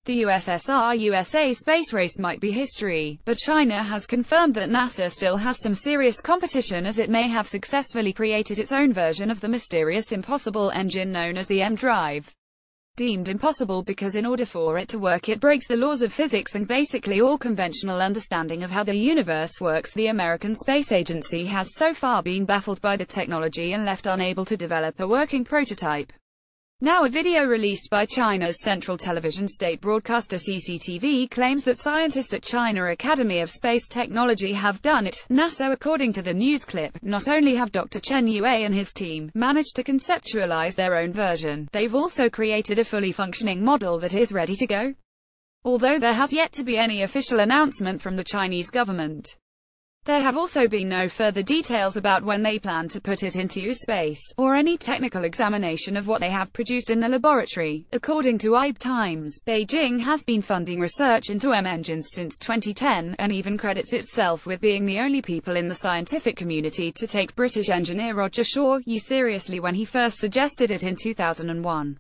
The USSR-USA space race might be history, but China has confirmed that NASA still has some serious competition, as it may have successfully created its own version of the mysterious impossible engine known as the M-Drive. Deemed impossible because in order for it to work it breaks the laws of physics and basically all conventional understanding of how the universe works. The American Space Agency has so far been baffled by the technology and left unable to develop a working prototype. Now a video released by China's central television state broadcaster CCTV claims that scientists at China Academy of Space Technology have done it. NASA, according to the news clip, not only have Dr. Chen Yue and his team managed to conceptualize their own version, they've also created a fully functioning model that is ready to go. Although there has yet to be any official announcement from the Chinese government, there have also been no further details about when they plan to put it into space, or any technical examination of what they have produced in the laboratory. According to IB Times, Beijing has been funding research into M-engines since 2010, and even credits itself with being the only people in the scientific community to take British engineer Roger Shaw's seriously when he first suggested it in 2001.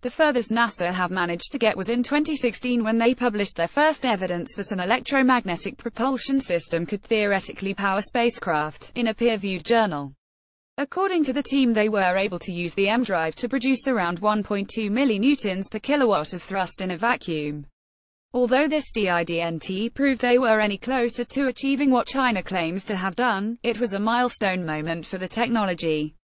The furthest NASA have managed to get was in 2016 when they published their first evidence that an electromagnetic propulsion system could theoretically power spacecraft, in a peer-reviewed journal. According to the team, they were able to use the M-Drive to produce around 1.2 millinewtons per kilowatt of thrust in a vacuum. Although this didn't prove they were any closer to achieving what China claims to have done, it was a milestone moment for the technology.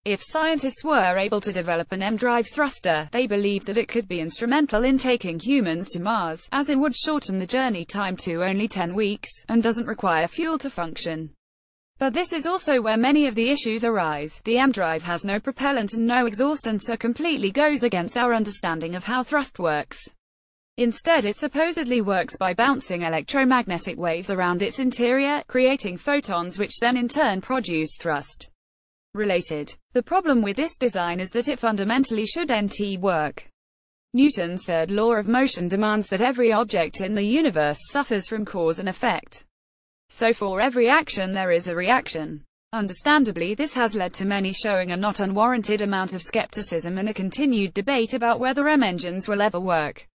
If scientists were able to develop an M-Drive thruster, they believed that it could be instrumental in taking humans to Mars, as it would shorten the journey time to only 10 weeks, and doesn't require fuel to function. But this is also where many of the issues arise. The M-Drive has no propellant and no exhaust, and so completely goes against our understanding of how thrust works. Instead, it supposedly works by bouncing electromagnetic waves around its interior, creating photons which then in turn produce thrust. Related. The problem with this design is that it fundamentally shouldn't work. Newton's third law of motion demands that every object in the universe suffers from cause and effect. So for every action there is a reaction. Understandably, this has led to many showing a not unwarranted amount of skepticism and a continued debate about whether M-engines will ever work.